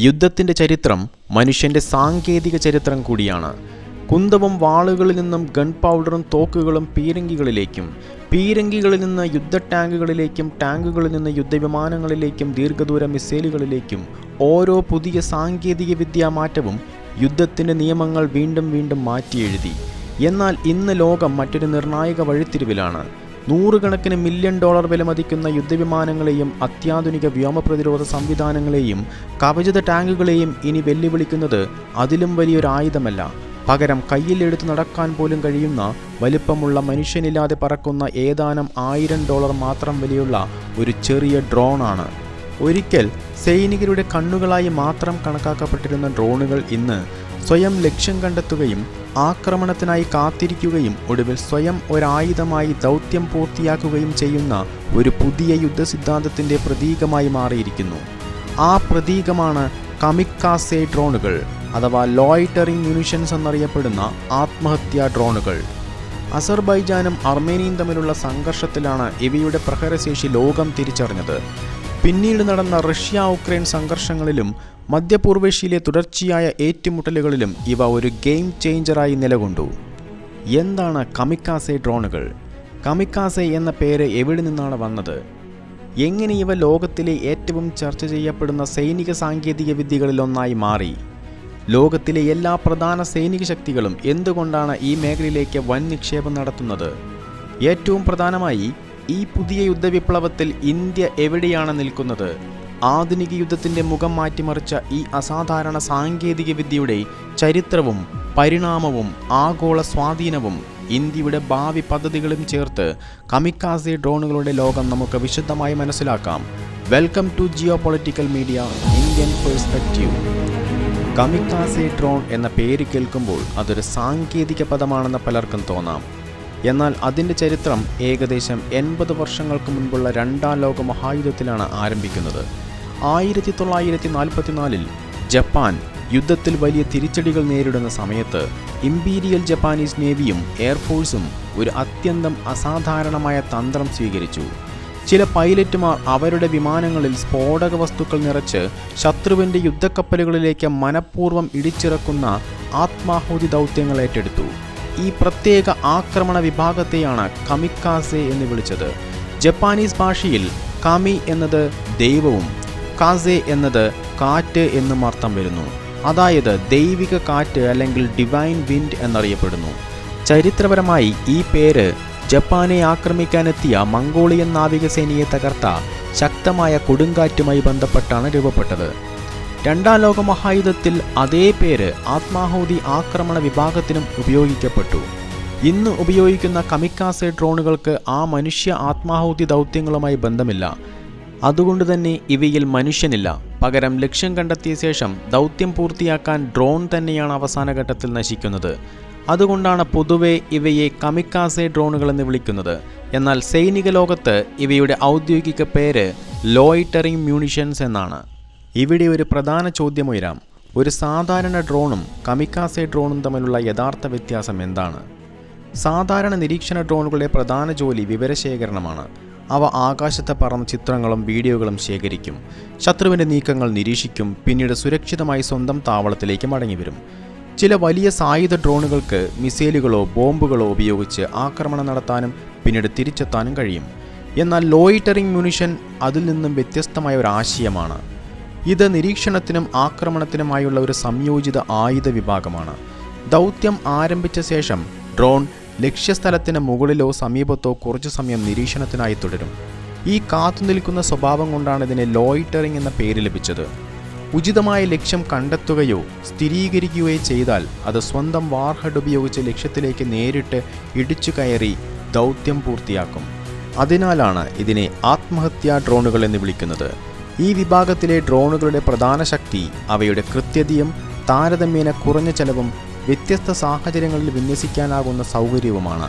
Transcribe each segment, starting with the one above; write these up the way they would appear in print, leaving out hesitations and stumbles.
യുദ്ധത്തിൻ്റെ ചരിത്രം മനുഷ്യൻ്റെ സാങ്കേതിക ചരിത്രം കൂടിയാണ്. കുന്തവും വാളുകളിൽ നിന്നും ഗൺ പൗഡറും തോക്കുകളും പീരങ്കികളിൽ നിന്ന് യുദ്ധ ടാങ്കുകളിലേക്കും ടാങ്കുകളിൽ നിന്ന് യുദ്ധവിമാനങ്ങളിലേക്കും ദീർഘദൂര മിസൈലുകളിലേക്കും ഓരോ പുതിയ സാങ്കേതിക വിദ്യാ മാറ്റവും യുദ്ധത്തിൻ്റെ നിയമങ്ങൾ വീണ്ടും വീണ്ടും മാറ്റിയെഴുതി. എന്നാൽ ഇന്ന് ലോകം മറ്റൊരു നിർണായക വഴിത്തിരിവിലാണ്. നൂറുകണക്കിന് $1 മില്യൺ വിലമതിക്കുന്ന യുദ്ധവിമാനങ്ങളെയും അത്യാധുനിക വ്യോമപ്രതിരോധ സംവിധാനങ്ങളെയും കവചിത ടാങ്കുകളെയും ഇനി വെല്ലുവിളിക്കുന്നത് അതിലും വലിയൊരു ആയുധമല്ല, പകരം കയ്യിലെടുത്ത് നടക്കാൻ പോലും കഴിയുന്ന വലിപ്പമുള്ള മനുഷ്യനില്ലാതെ പറക്കുന്ന ഏതാനും $1000 മാത്രം വിലയുള്ള ഒരു ചെറിയ ഡ്രോണാണ്. ഒരിക്കൽ സൈനികരുടെ കണ്ണുകളായി മാത്രം കണക്കാക്കപ്പെട്ടിരുന്ന ഡ്രോണുകൾ ഇന്ന് സ്വയം ലക്ഷ്യം കണ്ടെത്തുകയും ആക്രമണത്തിനായി കാത്തിരിക്കുകയും ഒടുവിൽ സ്വയം ഒരായുധമായി ദൗത്യം പൂർത്തിയാക്കുകയും ചെയ്യുന്ന ഒരു പുതിയ യുദ്ധസിദ്ധാന്തത്തിൻ്റെ പ്രതീകമായി മാറിയിരിക്കുന്നു. ആ പ്രതീകമാണ് കമിക്കാസെ ഡ്രോണുകൾ അഥവാ ലോയിറ്ററിംഗ് മ്യൂണിഷൻസ് എന്നറിയപ്പെടുന്ന ആത്മഹത്യാ ഡ്രോണുകൾ. അസർബൈജാനും അർമേനിയയും തമ്മിലുള്ള സംഘർഷത്തിലാണ് ഇവയുടെ പ്രഹരശേഷി ലോകം തിരിച്ചറിഞ്ഞത്. പിന്നീട് നടന്ന റഷ്യ-ഉക്രൈൻ സംഘർഷങ്ങളിലും മധ്യപൂർവേഷ്യയിലെ തുടർച്ചയായ ഏറ്റുമുട്ടലുകളിലും ഇവ ഒരു ഗെയിം ചേഞ്ചറായി നിലകൊണ്ടു. എന്താണ് കമിക്കാസെ ഡ്രോണുകൾ? കമിക്കാസെ എന്ന പേര് എവിടെ നിന്നാണ് വന്നത്? എങ്ങനെ ഇവ ലോകത്തിലെ ഏറ്റവും ചർച്ച ചെയ്യപ്പെടുന്ന സൈനിക സാങ്കേതിക വിദ്യകളിലൊന്നായി മാറി? ലോകത്തിലെ എല്ലാ പ്രധാന സൈനിക ശക്തികളും എന്തുകൊണ്ടാണ് ഈ മേഖലയിലേക്ക് വൻ നിക്ഷേപം നടത്തുന്നത്? ഏറ്റവും പ്രധാനമായി ഈ പുതിയ യുദ്ധവിപ്ലവത്തിൽ ഇന്ത്യ എവിടെയാണ് നിൽക്കുന്നത്? ആധുനിക യുദ്ധത്തിൻ്റെ മുഖം മാറ്റിമറിച്ച ഈ അസാധാരണ സാങ്കേതിക വിദ്യയുടെ ചരിത്രവും പരിണാമവും ആഗോള സ്വാധീനവും ഇന്ത്യയുടെ ഭാവി പദ്ധതികളും ചേർത്ത് കമിക്കാസെ ഡ്രോണുകളുടെ ലോകം നമുക്ക് വിശദമായി മനസ്സിലാക്കാം. Welcome to geo political media Indian perspective. Kamikaze drone എന്ന പേര് കേൾക്കുമ്പോൾ അതൊരു സാങ്കേതിക പദമാണെന്ന് പലർക്കും തോന്നാം. എന്നാൽ അതിൻ്റെ ചരിത്രം ഏകദേശം 80 വർഷങ്ങൾക്ക് മുൻപുള്ള രണ്ടാം ലോക മഹായുദ്ധത്തിലാണ് ആരംഭിക്കുന്നത്. 1944 ജപ്പാൻ യുദ്ധത്തിൽ വലിയ തിരിച്ചടികൾ നേരിടുന്ന സമയത്ത് ഇംപീരിയൽ ജപ്പാനീസ് നേവിയും എയർഫോഴ്സും ഒരു അത്യന്തം അസാധാരണമായ തന്ത്രം സ്വീകരിച്ചു. ചില പൈലറ്റുമാർ അവരുടെ വിമാനങ്ങളിൽ സ്ഫോടക വസ്തുക്കൾ നിറച്ച് ശത്രുവിൻ്റെ യുദ്ധക്കപ്പലുകളിലേക്ക് മനഃപൂർവ്വം ഇടിച്ചിറക്കുന്ന ആത്മാഹുതി ദൗത്യങ്ങൾ ഏറ്റെടുത്തു. ഈ പ്രത്യേക ആക്രമണ വിഭാഗത്തെയാണ് കമിക്കാസെ എന്ന് വിളിച്ചത്. ജപ്പാനീസ് ഭാഷയിൽ കമി എന്നത് ദൈവവും കാസെ എന്നത് കാറ്റ് എന്നും അർത്ഥം വരുന്നു. അതായത് ദൈവിക കാറ്റ് അല്ലെങ്കിൽ ഡിവൈൻ വിൻഡ് എന്നറിയപ്പെടുന്നു. ചരിത്രപരമായി ഈ പേര് ജപ്പാനെ ആക്രമിക്കാനെത്തിയ മംഗോളിയൻ നാവികസേനയെ തകർത്ത ശക്തമായ കൊടുങ്കാറ്റുമായി ബന്ധപ്പെട്ടാണ് രൂപപ്പെട്ടത്. രണ്ടാം ലോക മഹായുദ്ധത്തിൽ അതേ പേര് ആത്മാഹുതി ആക്രമണ വിഭാഗത്തിനും ഉപയോഗിക്കപ്പെട്ടു. ഇന്ന് ഉപയോഗിക്കുന്ന കമിക്കാസെ ഡ്രോണുകൾക്ക് ആ മനുഷ്യ ആത്മാഹുതി ദൗത്യങ്ങളുമായി ബന്ധമില്ല. അതുകൊണ്ട് തന്നെ ഇവയിൽ മനുഷ്യനില്ല. പകരം ലക്ഷ്യം കണ്ടെത്തിയ ശേഷം ദൗത്യം പൂർത്തിയാക്കാൻ ഡ്രോൺ തന്നെയാണ് അവസാന ഘട്ടത്തിൽ നശിക്കുന്നത്. അതുകൊണ്ടാണ് പൊതുവെ ഇവയെ കമിക്കാസെ ഡ്രോണുകൾ എന്ന് വിളിക്കുന്നത്. എന്നാൽ സൈനിക ലോകത്ത് ഇവയുടെ ഔദ്യോഗിക പേര് ലോയിറ്ററിംഗ് മ്യൂണിഷൻസ് എന്നാണ്. ഇവിടെ ഒരു പ്രധാന ചോദ്യമുയരാം. ഒരു സാധാരണ ഡ്രോണും കമിക്കാസെ ഡ്രോണും തമ്മിലുള്ള യഥാർത്ഥ വ്യത്യാസം എന്താണ്? സാധാരണ നിരീക്ഷണ ഡ്രോണുകളുടെ പ്രധാന ജോലി വിവരശേഖരണമാണ്. അവ ആകാശത്ത് പറന്ന് ചിത്രങ്ങളും വീഡിയോകളും ശേഖരിക്കും, ശത്രുവിൻ്റെ നീക്കങ്ങൾ നിരീക്ഷിക്കും, പിന്നീട് സുരക്ഷിതമായി സ്വന്തം താവളത്തിലേക്ക് മടങ്ങിവരും. ചില വലിയ സായുധ ഡ്രോണുകൾക്ക് മിസൈലുകളോ ബോംബുകളോ ഉപയോഗിച്ച് ആക്രമണം നടത്താനും പിന്നീട് തിരിച്ചെത്താനും കഴിയും. എന്നാൽ ലോയിറ്ററിംഗ് മ്യൂണിഷൻ അതിൽ നിന്നും വ്യത്യസ്തമായ ഒരു ആശയമാണ്. ഇത് നിരീക്ഷണത്തിനും ആക്രമണത്തിനുമായുള്ള ഒരു സംയോജിത ആയുധ വിഭാഗമാണ്. ദൗത്യം ആരംഭിച്ച ശേഷം ഡ്രോൺ ലക്ഷ്യസ്ഥലത്തിന് മുകളിലോ സമീപത്തോ കുറച്ചു സമയം നിരീക്ഷണത്തിനായി തുടരും. ഈ കാത്തുനിൽക്കുന്ന സ്വഭാവം കൊണ്ടാണ് ഇതിനെ ലോയിറ്ററിംഗ് എന്ന പേര് ലഭിച്ചത്. ഉചിതമായ ലക്ഷ്യം കണ്ടെത്തുകയോ സ്ഥിരീകരിക്കുകയോ ചെയ്താൽ അത് സ്വന്തം വാർഹെഡ് ഉപയോഗിച്ച് ലക്ഷ്യത്തിലേക്ക് നേരിട്ട് ഇടിച്ചു കയറി ദൗത്യം പൂർത്തിയാക്കും. അതിനാലാണ് ഇതിനെ ആത്മഹത്യാ ഡ്രോണുകൾ എന്ന് വിളിക്കുന്നത്. ഈ വിഭാഗത്തിലെ ഡ്രോണുകളുടെ പ്രധാന ശക്തി അവയുടെ കൃത്യതയും താരതമ്യേന കുറഞ്ഞ ചെലവും വ്യത്യസ്ത സാഹചര്യങ്ങളിൽ വിന്യസിക്കാനാകുന്ന സൗകര്യവുമാണ്.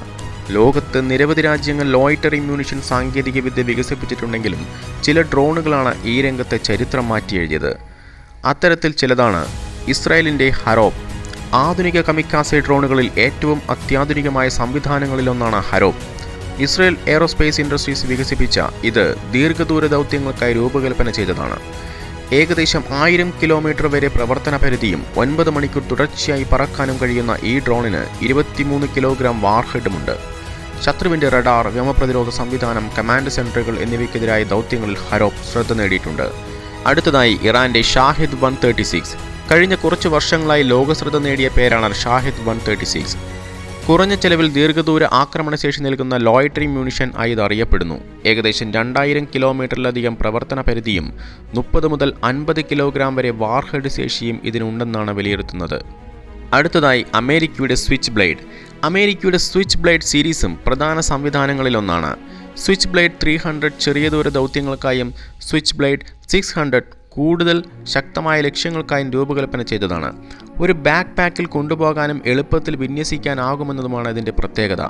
ലോകത്ത് നിരവധി രാജ്യങ്ങൾ ലോയിറ്ററിംഗ് മ്യൂണിഷൻ സാങ്കേതികവിദ്യ വികസിപ്പിച്ചിട്ടുണ്ടെങ്കിലും ചില ഡ്രോണുകളാണ് ഈ രംഗത്തെ ചരിത്രം മാറ്റിയെഴുതിയത്. അത്തരത്തിൽ ചിലതാണ് ഇസ്രായേലിൻ്റെ ഹരോപ്പ്. ആധുനിക കമിക്കാസെ ഡ്രോണുകളിൽ ഏറ്റവും അത്യാധുനികമായ സംവിധാനങ്ങളിലൊന്നാണ് ഹരോപ്പ്. ഇസ്രായേൽ എയ്റോസ്പേസ് ഇൻഡസ്ട്രീസ് വികസിപ്പിച്ച ഇത് ദീർഘദൂര ദൗത്യങ്ങൾക്കായി രൂപകൽപ്പന ചെയ്തതാണ്. ഏകദേശം 1000 കിലോമീറ്റർ വരെ പ്രവർത്തന പരിധിയും 9 മണിക്കൂർ തുടർച്ചയായി പറക്കാനും കഴിയുന്ന ഈ ഡ്രോണിന് 23 കിലോഗ്രാം വാർഹെഡുമുണ്ട്. ശത്രുവിന്റെ റഡാർ, വ്യോമപ്രതിരോധ സംവിധാനം, കമാൻഡ് സെന്ററുകൾ എന്നിവയ്ക്കെതിരായ ദൗത്യങ്ങളിൽ ഹരോപ്പ് ശ്രദ്ധ നേടിയിട്ടുണ്ട്. അടുത്തതായി ഇറാന്റെ ഷാഹിദ് 136. കഴിഞ്ഞ കുറച്ച് വർഷങ്ങളായി ലോകശ്രദ്ധ നേടിയ പേരാണ് ഷാഹിദ് 136. കുറഞ്ഞ ചെലവിൽ ദീർഘദൂര ആക്രമണശേഷി നൽകുന്ന ലോയിറ്ററിംഗ് മ്യൂണിഷൻ ആയി ഇത് അറിയപ്പെടുന്നു. ഏകദേശം 2000 കിലോമീറ്ററിലധികം പ്രവർത്തന പരിധിയും 30 മുതൽ 50 കിലോഗ്രാം വരെ വാർഹെഡ് ശേഷിയും ഇതിനുണ്ടെന്നാണ് വിലയിരുത്തുന്നത്. അടുത്തതായി അമേരിക്കയുടെ സ്വിച്ച് ബ്ലേഡ്. അമേരിക്കയുടെ സ്വിച്ച് ബ്ലേഡ് സീരീസും പ്രധാന സംവിധാനങ്ങളിലൊന്നാണ്. സ്വിച്ച് ബ്ലേഡ് 300 ചെറിയ ദൂര ദൗത്യങ്ങൾക്കായും സ്വിച്ച് ബ്ലേഡ് 600 കൂടുതൽ ശക്തമായ ലക്ഷ്യങ്ങൾക്കായും രൂപകൽപ്പന ചെയ്തതാണ്. ഒരു ബാക്ക് പാക്കിൽ കൊണ്ടുപോകാനും എളുപ്പത്തിൽ വിന്യസിക്കാനാകുമെന്നതുമാണ് ഇതിൻ്റെ പ്രത്യേകത.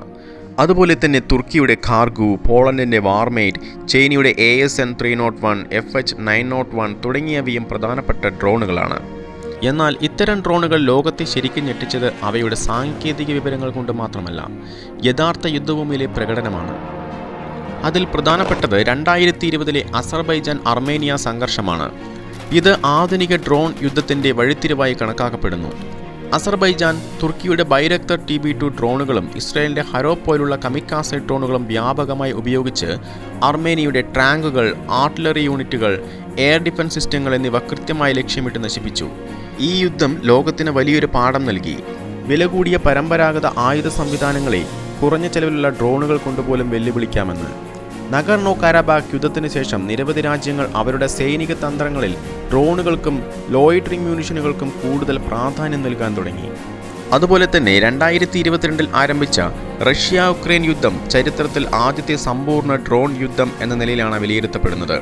അതുപോലെ തന്നെ തുർക്കിയുടെ ഖാർഗു, പോളണ്ടിൻ്റെ വാർമെയ്റ്റ്, ചൈനയുടെ ASN 301, FH 901 തുടങ്ങിയവയും പ്രധാനപ്പെട്ട ഡ്രോണുകളാണ്. എന്നാൽ ഇത്തരം ഡ്രോണുകൾ ലോകത്തെ ശരിക്കും ഞെട്ടിച്ചത് അവയുടെ സാങ്കേതിക വിവരങ്ങൾ കൊണ്ട് മാത്രമല്ല, യഥാർത്ഥ യുദ്ധഭൂമിയിലെ പ്രകടനമാണ്. അതിൽ പ്രധാനപ്പെട്ടത് 2020 അസർബൈജാൻ അർമേനിയ സംഘർഷമാണ്. ഇത് ആധുനിക ഡ്രോൺ യുദ്ധത്തിൻ്റെ വഴിത്തിരിവായി കണക്കാക്കപ്പെടുന്നു. അസർബൈജാൻ തുർക്കിയുടെ ബൈരക്തർ TB2 ഡ്രോണുകളും ഇസ്രായേലിൻ്റെ ഹരോപ്പ് പോലുള്ള കമിക്കാസെ ഡ്രോണുകളും വ്യാപകമായി ഉപയോഗിച്ച് അർമേനിയയുടെ ടാങ്കുകൾ, ആർട്ടിലറി യൂണിറ്റുകൾ, എയർ ഡിഫൻസ് സിസ്റ്റങ്ങൾ എന്നിവ കൃത്യമായി ലക്ഷ്യമിട്ട് നശിപ്പിച്ചു. ഈ യുദ്ധം ലോകത്തിന് വലിയൊരു പാഠം നൽകി. വില കൂടിയ പരമ്പരാഗത ആയുധ സംവിധാനങ്ങളെ കുറഞ്ഞ ചെലവിലുള്ള ഡ്രോണുകൾ കൊണ്ടുപോലും വെല്ലുവിളിക്കാമെന്ന്. നഗർണോ കാരാബാഖ് യുദ്ധത്തിന് ശേഷം നിരവധി രാജ്യങ്ങൾ അവരുടെ സൈനിക തന്ത്രങ്ങളിൽ ഡ്രോണുകൾക്കും ലോയിറ്ററിംഗ് മ്യൂണിഷനുകൾക്കും കൂടുതൽ പ്രാധാന്യം നൽകാൻ തുടങ്ങി. അതുപോലെ തന്നെ 2022 ആരംഭിച്ച റഷ്യ-ഉക്രൈൻ യുദ്ധം ചരിത്രത്തിൽ ആദ്യത്തെ സമ്പൂർണ്ണ ഡ്രോൺ യുദ്ധം എന്ന നിലയിലാണ് വിലയിരുത്തപ്പെടുന്നത്.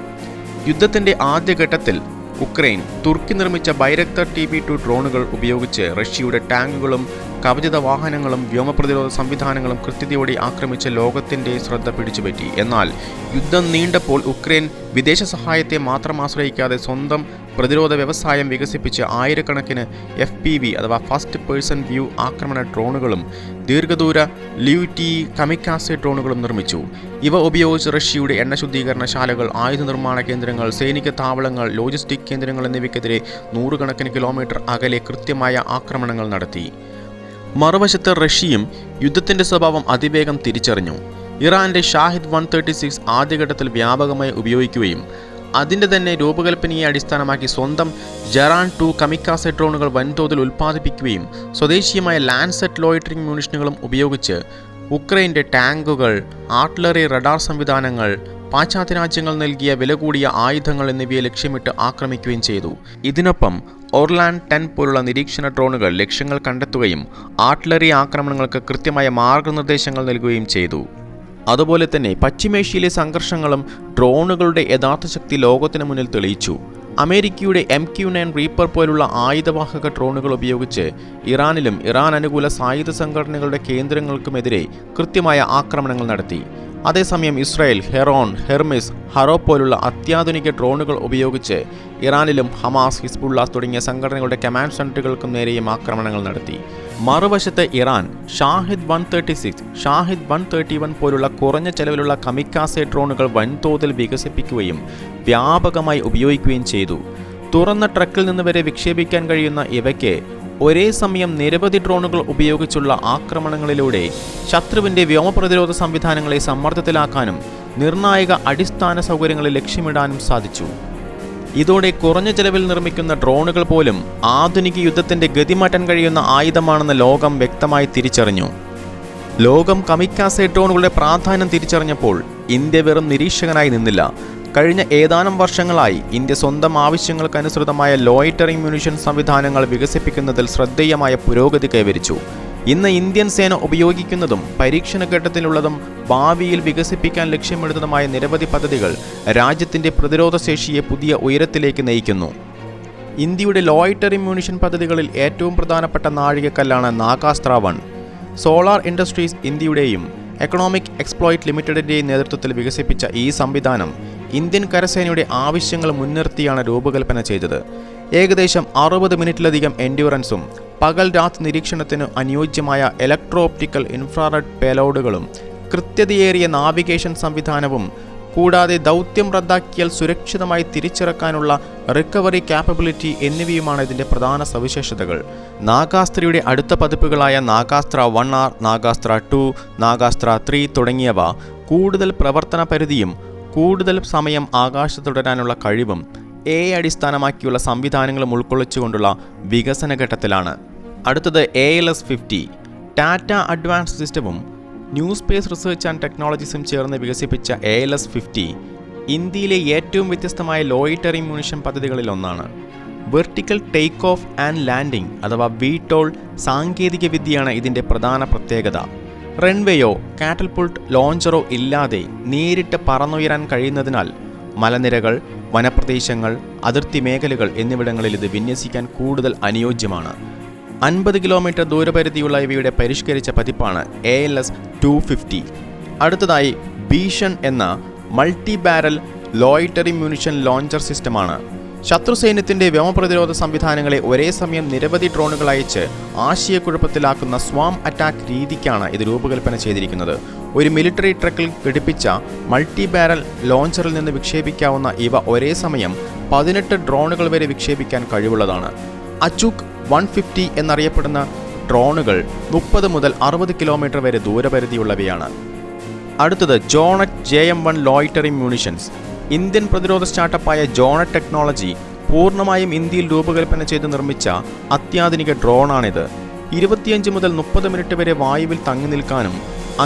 യുദ്ധത്തിന്റെ ആദ്യഘട്ടത്തിൽ ഉക്രൈൻ തുർക്കി നിർമ്മിച്ച ബൈരക്തർ TB2 ഡ്രോണുകൾ ഉപയോഗിച്ച് റഷ്യയുടെ ടാങ്കുകളും കവചിത വാഹനങ്ങളും വ്യോമപ്രതിരോധ സംവിധാനങ്ങളും കൃത്യതയോടെ ആക്രമിച്ച് ലോകത്തിന്റെ ശ്രദ്ധ പിടിച്ചുപറ്റി. എന്നാൽ യുദ്ധം നീണ്ടപ്പോൾ ഉക്രൈൻ വിദേശ സഹായത്തെ മാത്രം ആശ്രയിക്കാതെ സ്വന്തം പ്രതിരോധ വ്യവസായം വികസിപ്പിച്ച് ആയിരക്കണക്കിന് FPV അഥവാ ഫസ്റ്റ് പേഴ്സൺ വ്യൂ ആക്രമണ ഡ്രോണുകളും ദീർഘദൂര ല്യൂറ്റി കമിക്കാസെ ഡ്രോണുകളും നിർമ്മിച്ചു. ഇവ ഉപയോഗിച്ച് റഷ്യയുടെ എണ്ണ ശുദ്ധീകരണശാലകൾ, ആയുധ നിർമ്മാണ കേന്ദ്രങ്ങൾ, സൈനിക താവളങ്ങൾ, ലോജിസ്റ്റിക് കേന്ദ്രങ്ങൾ എന്നിവയ്ക്കെതിരെ 100 കണക്കിന് കിലോമീറ്റർ അകലെ കൃത്യമായ ആക്രമണങ്ങൾ നടത്തി. മറുവശത്ത് റഷ്യയും യുദ്ധത്തിന്റെ സ്വഭാവം അതിവേഗം തിരിച്ചറിഞ്ഞു. ഇറാന്റെ ഷാഹിദ് 136 ആദ്യഘട്ടത്തിൽ വ്യാപകമായി ഉപയോഗിക്കുകയും അതിൻ്റെ തന്നെ രൂപകൽപ്പനയെ അടിസ്ഥാനമാക്കി സ്വന്തം ജറാൻ 2 കമിക്കാസെ ഡ്രോണുകൾ വൻതോതിൽ ഉൽപ്പാദിപ്പിക്കുകയും സ്വദേശീയമായ ലാൻഡ്സെറ്റ് ലോയിറ്ററിംഗ് മ്യൂണിഷനുകളും ഉപയോഗിച്ച് ഉക്രൈൻ്റെ ടാങ്കുകൾ, ആർട്ടിലറി റഡാർ സംവിധാനങ്ങൾ, പാശ്ചാത്യ രാജ്യങ്ങൾ നൽകിയ വില കൂടിയ ആയുധങ്ങൾ എന്നിവയെ ലക്ഷ്യമിട്ട് ആക്രമിക്കുകയും ചെയ്തു. ഇതിനൊപ്പം ഓർലാൻഡ് 10 പോലുള്ള നിരീക്ഷണ ഡ്രോണുകൾ ലക്ഷ്യങ്ങൾ കണ്ടെത്തുകയും ആർട്ടിലറി ആക്രമണങ്ങൾക്ക് കൃത്യമായ മാർഗനിർദ്ദേശങ്ങൾ നൽകുകയും ചെയ്തു. അതുപോലെ തന്നെ പശ്ചിമേഷ്യയിലെ സംഘർഷങ്ങളും ഡ്രോണുകളുടെ യഥാർത്ഥ ശക്തി ലോകത്തിന് മുന്നിൽ തെളിയിച്ചു. അമേരിക്കയുടെ MQ-9 റീപ്പർ പോലുള്ള ആയുധവാഹക ഡ്രോണുകൾ ഉപയോഗിച്ച് ഇറാനിലും ഇറാൻ അനുകൂല സായുധ സംഘടനകളുടെ കേന്ദ്രങ്ങൾക്കുമെതിരെ കൃത്യമായ ആക്രമണങ്ങൾ നടത്തി. അതേസമയം ഇസ്രായേൽ ഹെറോൺ, ഹെർമിസ്, ഹറോ പോലുള്ള അത്യാധുനിക ഡ്രോണുകൾ ഉപയോഗിച്ച് ഇറാനിലും ഹമാസ്, ഹിസ്ബുള്ള തുടങ്ങിയ സംഘടനകളുടെ കമാൻഡ് സെന്ററുകൾക്കും നേരെയും ആക്രമണങ്ങൾ നടത്തി. മറുവശത്ത് ഇറാൻ ഷാഹിദ് 136, ഷാഹിദ് 131 പോലുള്ള കുറഞ്ഞ ചെലവിലുള്ള കമിക്കാസെ ഡ്രോണുകൾ വൻതോതിൽ വികസിപ്പിക്കുകയും വ്യാപകമായി ഉപയോഗിക്കുകയും ചെയ്തു. തുറന്ന ട്രക്കിൽ നിന്ന് വരെ വിക്ഷേപിക്കാൻ കഴിയുന്ന ഇവയ്ക്ക് ഒരേ സമയം നിരവധി ഡ്രോണുകൾ ഉപയോഗിച്ചുള്ള ആക്രമണങ്ങളിലൂടെ ശത്രുവിൻ്റെ വ്യോമപ്രതിരോധ സംവിധാനങ്ങളെ സമ്മർദ്ദത്തിലാക്കാനും നിർണായക അടിസ്ഥാന സൗകര്യങ്ങളെ ലക്ഷ്യമിടാനും സാധിച്ചു. ഇതോടെ കുറഞ്ഞ ചെലവിൽ നിർമ്മിക്കുന്ന ഡ്രോണുകൾ പോലും ആധുനിക യുദ്ധത്തിൻ്റെ ഗതി മാറ്റാൻ കഴിയുന്ന ആയുധമാണെന്ന് ലോകം വ്യക്തമായി തിരിച്ചറിഞ്ഞു. ലോകം കമിക്കാസെ ഡ്രോണുകളുടെ പ്രാധാന്യം തിരിച്ചറിഞ്ഞപ്പോൾ ഇന്ത്യ വെറും നിരീക്ഷകനായി നിന്നില്ല. കഴിഞ്ഞ ഏതാനും വർഷങ്ങളായി ഇന്ത്യ സ്വന്തം ആവശ്യങ്ങൾക്കനുസൃതമായ ലോയിറ്ററിംഗ് മ്യൂണിഷൻ സംവിധാനങ്ങൾ വികസിപ്പിക്കുന്നതിൽ ശ്രദ്ധേയമായ പുരോഗതി കൈവരിച്ചു. ഇന്ന് ഇന്ത്യൻ സേന ഉപയോഗിക്കുന്നതും പരീക്ഷണഘട്ടത്തിലുള്ളതും ഭാവിയിൽ വികസിപ്പിക്കാൻ ലക്ഷ്യമിടുന്നതുമായ നിരവധി പദ്ധതികൾ രാജ്യത്തിൻ്റെ പ്രതിരോധശേഷിയെ പുതിയ ഉയരത്തിലേക്ക് നയിക്കുന്നു. ഇന്ത്യയുടെ ലോയിറ്ററിംഗ് മ്യൂണിഷൻ പദ്ധതികളിൽ ഏറ്റവും പ്രധാനപ്പെട്ട നാഴികക്കല്ലാണ് നാഗാസ്ത്ര 1. സോളാർ ഇൻഡസ്ട്രീസ് ഇന്ത്യയുടെയും എക്കണോമിക് എക്സ്പ്ലോയിറ്റ് ലിമിറ്റഡിൻ്റെയും നേതൃത്വത്തിൽ വികസിപ്പിച്ച ഈ സംവിധാനം ഇന്ത്യൻ കരസേനയുടെ ആവശ്യങ്ങൾ മുൻനിർത്തിയാണ് രൂപകൽപ്പന ചെയ്തത്. ഏകദേശം 60 മിനിറ്റിലധികം എൻഡ്യൂറൻസും പകൽ രാത്രി നിരീക്ഷണത്തിന് അനുയോജ്യമായ ഇലക്ട്രോ ഓപ്റ്റിക്കൽ ഇൻഫ്രാറെഡ് പേലോഡുകളും കൃത്യതയേറിയ നാവിഗേഷൻ സംവിധാനവും കൂടാതെ ദൗത്യം റദ്ദാക്കിയാൽ സുരക്ഷിതമായി തിരിച്ചിറക്കാനുള്ള റിക്കവറി കാപ്പബിലിറ്റി എന്നിവയുമാണ് ഇതിൻ്റെ പ്രധാന സവിശേഷതകൾ. നാഗാസ്ത്രയുടെ അടുത്ത പതിപ്പുകളായ നാഗാസ്ത്ര 1R, നാഗാസ്ത്ര 2, നാഗാസ്ത്ര 3 തുടങ്ങിയവ കൂടുതൽ പ്രവർത്തന പരിധിയും കൂടുതൽ സമയം ആകാശത്ത് തുടരാനുള്ള കഴിവും AI അടിസ്ഥാനമാക്കിയുള്ള സംവിധാനങ്ങളും ഉൾക്കൊള്ളിച്ചുകൊണ്ടുള്ള വികസന ഘട്ടത്തിലാണ്. അടുത്തത് ALS-50. ടാറ്റ അഡ്വാൻസ്ഡ് സിസ്റ്റവും ന്യൂ സ്പേസ് റിസർച്ച് ആൻഡ് ടെക്നോളജീസും ചേർന്ന് വികസിപ്പിച്ച ALS-50 ഇന്ത്യയിലെ ഏറ്റവും വ്യത്യസ്തമായ ലോയിറ്ററിംഗ് മ്യൂണിഷൻ പദ്ധതികളിൽ ഒന്നാണ്. Vertical take off and landing അഥവാ VTOL സാങ്കേതിക വിദ്യയാണ് ഇതിൻ്റെ പ്രധാന പ്രത്യേകത. റൺവേയോ കാറ്റൽപുൾട്ട് ലോഞ്ചറോ ഇല്ലാതെ നേരിട്ട് പറന്നുയരാൻ കഴിയുന്നതിനാൽ മലനിരകൾ, വനപ്രദേശങ്ങൾ, അതിർത്തി മേഖലകൾ എന്നിവിടങ്ങളിൽ ഇത് വിന്യസിക്കാൻ കൂടുതൽ അനുയോജ്യമാണ്. 50 കിലോമീറ്റർ ദൂരപരിധിയുള്ള ഇവയുടെ പരിഷ്കരിച്ച പതിപ്പാണ് ALS-250. അടുത്തതായി ഭീഷൺ എന്ന multi barrel loitering munition launcher സിസ്റ്റമാണ്. ശത്രുസൈന്യത്തിൻ്റെ വ്യോമപ്രതിരോധ സംവിധാനങ്ങളെ ഒരേ സമയം നിരവധി ഡ്രോണുകൾ അയച്ച് ആശയക്കുഴപ്പത്തിലാക്കുന്ന സ്വാം അറ്റാക്ക് രീതിക്കാണ് ഇത് രൂപകൽപ്പന ചെയ്തിരിക്കുന്നത്. ഒരു മിലിറ്ററി ട്രക്കിൽ ഘടിപ്പിച്ച മൾട്ടി ബാരൽ ലോഞ്ചറിൽ നിന്ന് വിക്ഷേപിക്കാവുന്ന ഇവ ഒരേ സമയം 18 ഡ്രോണുകൾ വരെ വിക്ഷേപിക്കാൻ കഴിവുള്ളതാണ്. അച്ചൂക്ക് 150 എന്നറിയപ്പെടുന്ന ഡ്രോണുകൾ 30 മുതൽ 60 കിലോമീറ്റർ വരെ ദൂരപരിധിയുള്ളവയാണ്. അടുത്തത് ജോണറ്റ് JM-1 ലോയിറ്ററിംഗ് മ്യൂണിഷൻസ്. ഇന്ത്യൻ പ്രതിരോധ സ്റ്റാർട്ടപ്പായ ജോണറ്റ് ടെക്നോളജി പൂർണ്ണമായും ഇന്ത്യയിൽ രൂപകൽപ്പന ചെയ്ത് നിർമ്മിച്ച അത്യാധുനിക ഡ്രോണാണിത്. 25 മുതൽ 30 മിനിറ്റ് വരെ വായുവിൽ തങ്ങി നിൽക്കാനും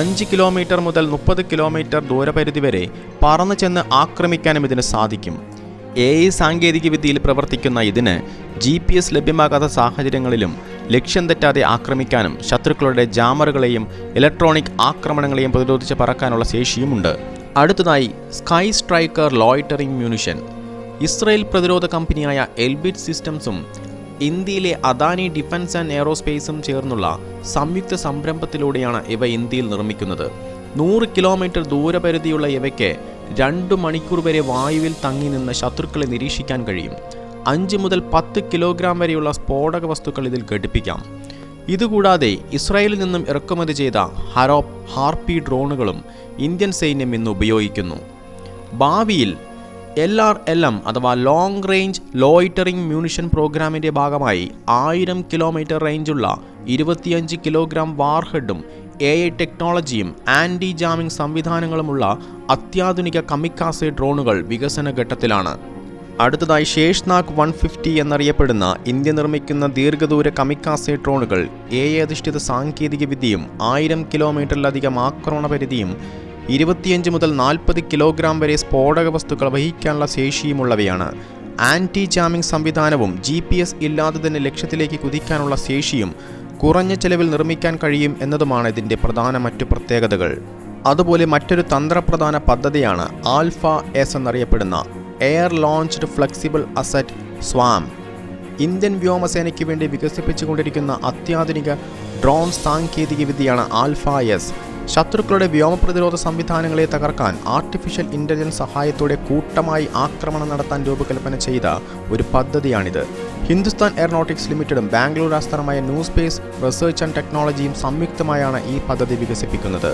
5 കിലോമീറ്റർ മുതൽ 30 കിലോമീറ്റർ ദൂരപരിധി വരെ പറന്നു ചെന്ന് ആക്രമിക്കാനും ഇതിന് സാധിക്കും. AI സാങ്കേതികവിദ്യയിൽ പ്രവർത്തിക്കുന്ന ഇതിന് GPS ലഭ്യമാകാത്ത സാഹചര്യങ്ങളിലും ലക്ഷ്യം തെറ്റാതെ ആക്രമിക്കാനും ശത്രുക്കളുടെ ജാമറുകളെയും ഇലക്ട്രോണിക് ആക്രമണങ്ങളെയും പ്രതിരോധിച്ച് പറക്കാനുള്ള ശേഷിയുമുണ്ട്. അടുത്തതായി sky striker loitering munition. Israel പ്രതിരോധ കമ്പനിയായ എൽബിറ്റ് സിസ്റ്റംസും ഇന്ത്യയിലെ അദാനി ഡിഫൻസ് ആൻഡ് എയറോസ്പേസും ചേർന്നുള്ള സംയുക്ത സംരംഭത്തിലൂടെയാണ് ഇവ ഇന്ത്യയിൽ നിർമ്മിക്കുന്നത്. 100 കിലോമീറ്റർ ദൂരപരിധിയുള്ള ഇവയ്ക്ക് 2 മണിക്കൂർ വരെ വായുവിൽ തങ്ങി നിന്ന് ശത്രുക്കളെ നിരീക്ഷിക്കാൻ കഴിയും. 5 മുതൽ 10 കിലോഗ്രാം വരെയുള്ള സ്ഫോടക വസ്തുക്കൾ ഇതിൽ ഘടിപ്പിക്കാം. ഇതുകൂടാതെ ഇസ്രായേലിൽ നിന്നും ഇറക്കുമതി ചെയ്ത ഹരോപ്പ്, ഹാർപി ഡ്രോണുകളും ഇന്ത്യൻ സൈന്യം ഇന്ന് ഉപയോഗിക്കുന്നു. ഭാവിയിൽ LRLM അഥവാ ലോങ് റേഞ്ച് ലോയിറ്ററിംഗ് മ്യൂണിഷൻ പ്രോഗ്രാമിൻ്റെ ഭാഗമായി 1000 കിലോമീറ്റർ റേഞ്ചുള്ള 25 കിലോഗ്രാം വാർഹെഡും AI ടെക്നോളജിയും ആൻറ്റി ജാമിംഗ് സംവിധാനങ്ങളുമുള്ള അത്യാധുനിക കമിക്കാസെ ഡ്രോണുകൾ വികസന ഘട്ടത്തിലാണ്. അടുത്തതായി ശേഷ്നാഗ് 150 എന്നറിയപ്പെടുന്ന ഇന്ത്യ നിർമ്മിക്കുന്ന ദീർഘദൂര കമിക്കാസെ ഡ്രോണുകൾ AI അധിഷ്ഠിത സാങ്കേതിക വിദ്യയും 1000 കിലോമീറ്ററിലധികം ആക്രമണ പരിധിയും 25 മുതൽ 40 കിലോഗ്രാം വരെ സ്ഫോടക വസ്തുക്കൾ വഹിക്കാനുള്ള ശേഷിയുമുള്ളവയാണ്. ആൻറ്റി ജാമിംഗ് സംവിധാനവും GPS ഇല്ലാതെ തന്നെ ലക്ഷ്യത്തിലേക്ക് കുതിക്കാനുള്ള ശേഷിയും കുറഞ്ഞ ചെലവിൽ നിർമ്മിക്കാൻ കഴിയും എന്നതുമാണ് ഇതിൻ്റെ പ്രധാന മറ്റു പ്രത്യേകതകൾ. അതുപോലെ മറ്റൊരു തന്ത്രപ്രധാന പദ്ധതിയാണ് ALPHA-S എന്നറിയപ്പെടുന്ന air launched flexible asset swarm. Indian വ്യോമസേനയ്ക്ക് വേണ്ടി വികസിപ്പിച്ചുകൊണ്ടിരിക്കുന്ന അത്യാധുനിക ഡ്രോൺ സാങ്കേതികവിദ്യയാണ് ALPHA-S. ശത്രുക്കളുടെ വ്യോമപ്രതിരോധ സംവിധാനങ്ങളെ തകർക്കാൻ ആർട്ടിഫിഷ്യൽ ഇൻ്റലിജൻസ് സഹായത്തോടെ കൂട്ടമായി ആക്രമണം നടത്താൻ രൂപകൽപ്പന ചെയ്ത ഒരു പദ്ധതിയാണിത്. ഹിന്ദുസ്ഥാൻ എയറോനോട്ടിക്സ് ലിമിറ്റഡും ബാംഗ്ലൂർ ആസ്ഥാനമായ ന്യൂ സ്പേസ് റിസർച്ച് ആൻഡ് ടെക്നോളജിയും സംയുക്തമായാണ് ഈ പദ്ധതി വികസിപ്പിക്കുന്നത്.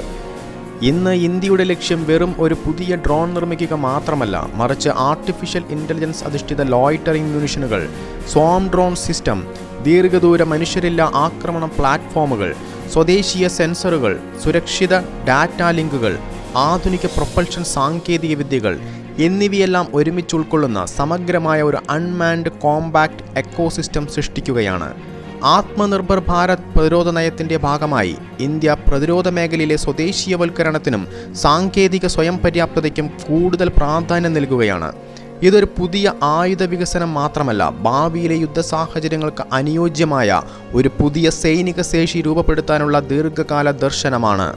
ഇന്ന് ഇന്ത്യയുടെ ലക്ഷ്യം വെറും ഒരു പുതിയ ഡ്രോൺ നിർമ്മിക്കുക മാത്രമല്ല, മറിച്ച് ആർട്ടിഫിഷ്യൽ ഇൻ്റലിജൻസ് അധിഷ്ഠിത ലോയിറ്ററിംഗ് മ്യൂണിഷനുകൾ, സ്വാം ഡ്രോൺ സിസ്റ്റം, ദീർഘദൂര മനുഷ്യരില്ലാ ആക്രമണ പ്ലാറ്റ്ഫോമുകൾ, സ്വദേശീയ സെൻസറുകൾ, സുരക്ഷിത ഡാറ്റ ലിങ്കുകൾ, ആധുനിക പ്രൊപ്പൽഷൻ സാങ്കേതിക വിദ്യകൾ എന്നിവയെല്ലാം ഒരുമിച്ച് ഉൾക്കൊള്ളുന്ന സമഗ്രമായ ഒരു അൺമാൻഡ് കോമ്പാക്ട് എക്കോസിസ്റ്റം സൃഷ്ടിക്കുകയാണ്. ആത്മനിർഭർ ഭാരത് പ്രതിരോധ നയത്തിൻ്റെ ഭാഗമായി ഇന്ത്യ പ്രതിരോധ മേഖലയിലെ സ്വദേശീയവൽക്കരണത്തിനും സാങ്കേതിക സ്വയം പര്യാപ്തതയ്ക്കും കൂടുതൽ പ്രാധാന്യം നൽകുകയാണ്. ഇതൊരു പുതിയ ആയുധ വികസനം മാത്രമല്ല, ഭാവിയിലെ യുദ്ധ സാഹചര്യങ്ങൾക്ക് അനുയോജ്യമായ ഒരു പുതിയ സൈനിക ശേഷി രൂപപ്പെടുത്താനുള്ള ദീർഘകാല ദർശനമാണ്.